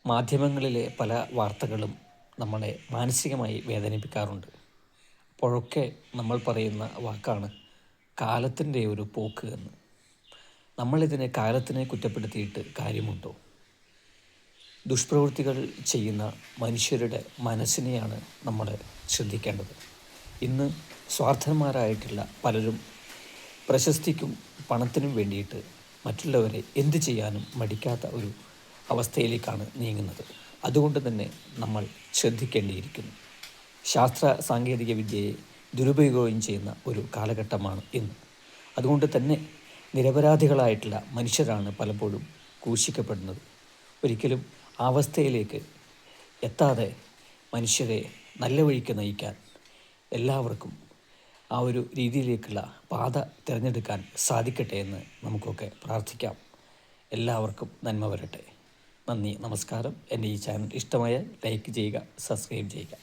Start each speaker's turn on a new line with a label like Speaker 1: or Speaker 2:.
Speaker 1: മാധ്യമങ്ങളിലെ പല വാർത്തകളും നമ്മളെ മാനസികമായി വേദനിപ്പിക്കാറുണ്ട്. അപ്പോഴൊക്കെ നമ്മൾ പറയുന്ന വാക്കാണ് കാലത്തിൻ്റെ ഒരു പോക്ക് എന്ന്. നമ്മളിതിനെ കാലത്തിനെ കുറ്റപ്പെടുത്തിയിട്ട് കാര്യമുണ്ടോ? ദുഷ്പ്രവൃത്തികൾ ചെയ്യുന്ന മനുഷ്യരുടെ മനസ്സിനെയാണ് നമ്മൾ ശ്രദ്ധിക്കേണ്ടത്. ഇന്ന് സ്വാർത്ഥന്മാരായിട്ടുള്ള പലരും പ്രശസ്തിക്കും പണത്തിനും വേണ്ടിയിട്ട് മറ്റുള്ളവരെ എന്തു ചെയ്യാനും മടിക്കാത്ത ഒരു അവസ്ഥയിലേക്കാണ് നീങ്ങുന്നത്. അതുകൊണ്ട് തന്നെ നമ്മൾ ശ്രദ്ധിക്കേണ്ടിയിരിക്കുന്നു. ശാസ്ത്ര സാങ്കേതിക വിദ്യയെ ദുരുപയോഗം ചെയ്യുന്ന ഒരു കാലഘട്ടമാണ് ഇന്ന്. അതുകൊണ്ട് തന്നെ നിരപരാധികളായിട്ടുള്ള മനുഷ്യരാണ് പലപ്പോഴും ക്രൂശിക്കപ്പെടുന്നത്. ഒരിക്കലും ആ അവസ്ഥയിലേക്ക് എത്താതെ മനുഷ്യരെ നല്ല വഴിക്ക് നയിക്കാൻ എല്ലാവർക്കും ആ ഒരു രീതിയിലേക്കുള്ള പാത തിരഞ്ഞെടുക്കാൻ സാധിക്കട്ടെ എന്ന് നമുക്കൊക്കെ പ്രാർത്ഥിക്കാം. എല്ലാവർക്കും നന്മ വരട്ടെ. നന്ദി, നമസ്കാരം. എൻ്റെ ഈ ചാനൽ ഇഷ്ടമായാൽ ലൈക്ക് ചെയ്യുക, സബ്സ്ക്രൈബ് ചെയ്യുക.